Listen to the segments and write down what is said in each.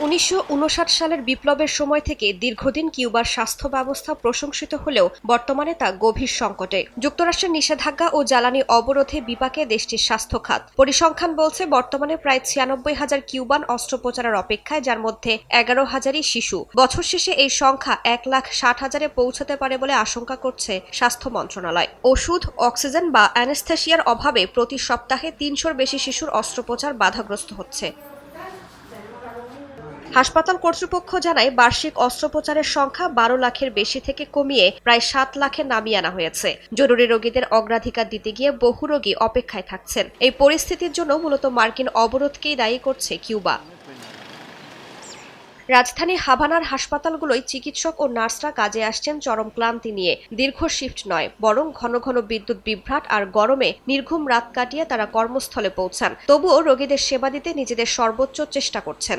১৯৫৯ সালের বিপ্লবের সময় থেকে দীর্ঘদিন কিউবার স্বাস্থ্য ব্যবস্থা প্রশংসিত হলেও বর্তমানে তা গভীর সংকটে। যুক্তরাষ্ট্রের নিষেধাজ্ঞা ও জ্বালানি অবরোধে বিপাকে দেশটির স্বাস্থ্য খাত। পরিসংখ্যান বলছে বর্তমানে প্রায় ৯৬,০০০ কিউবান অস্ত্রোপচারের অপেক্ষায়, যার মধ্যে ১১,০০০ই শিশু। বছর শেষে এই সংখ্যা ১,৬০,০০০-এ পৌঁছতে পারে বলে আশঙ্কা করছে স্বাস্থ্য মন্ত্রণালয়। ওষুধ, অক্সিজেন বা অ্যানেস্থেশিয়ার অভাবে প্রতি সপ্তাহে ৩০০-র বেশি শিশুর অস্ত্রোপচার বাধাগ্রস্ত হচ্ছে। হাসপাতাল কর্তৃপক্ষ জানায়, বার্ষিক অস্ত্রোপচারের সংখ্যা ১২ লাখের বেশি থেকে কমিয়ে প্রায় ৭ লাখে নামিয়ে আনা হয়েছে। জরুরি রোগীদের অগ্রাধিকার দিতে গিয়ে বহু রোগী অপেক্ষায় থাকছেন। এই পরিস্থিতির জন্য মূলত মার্কিন অবরোধকেই দায়ী করছে কিউবা। রাজধানী হাভানার হাসপাতালগুলোয় চিকিৎসক ও নার্সরা কাজে আসছেন চরম ক্লান্তি নিয়ে। দীর্ঘ শিফট নয়, বরং ঘন ঘন বিদ্যুৎ বিভ্রাট আর গরমে নির্ঘুম রাত কাটিয়ে তারা কর্মস্থলে পৌঁছান। তবুও রোগীদের সেবা দিতে নিজেদের সর্বোচ্চ চেষ্টা করছেন।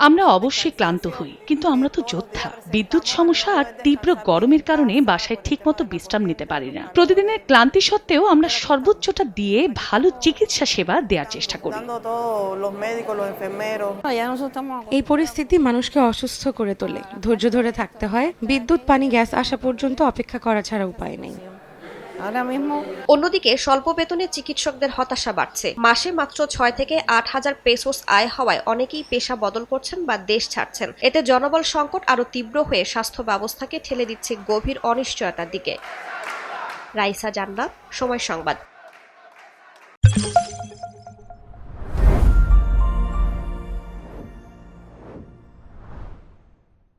আমরা অবশ্যই ক্লান্ত হই, কিন্তু আমরা তো যোদ্ধা। বিদ্যুৎ সমস্যা আর তীব্র গরমের কারণে বাসায় ঠিকমতো বিশ্রাম নিতে পারি না। প্রতিদিনের ক্লান্তি সত্ত্বেও আমরা সর্বোচ্চটা দিয়ে ভালো চিকিৎসা সেবা দেওয়ার চেষ্টা করি। এই পরিস্থিতি মানুষকে অসুস্থ করে তোলে। ধৈর্য ধরে থাকতে হয়। বিদ্যুৎ, পানি, গ্যাস আসা পর্যন্ত অপেক্ষা করা ছাড়া উপায় নেই। অন্যদিকে স্বল্প বেতনে চিকিৎসকদের হতাশা বাড়ছে। মাসে মাত্র ৬ থেকে ৮,০০০ পেসোস আয় হওয়ায় অনেকেই পেশা বদল করছেন বা দেশ ছাড়ছেন। এতে জনবল সংকট আরও তীব্র হয়ে স্বাস্থ্য ব্যবস্থাকে ঠেলে দিচ্ছে গভীর অনিশ্চয়তার দিকে। রাইসা জান্নাত, সময় সংবাদ।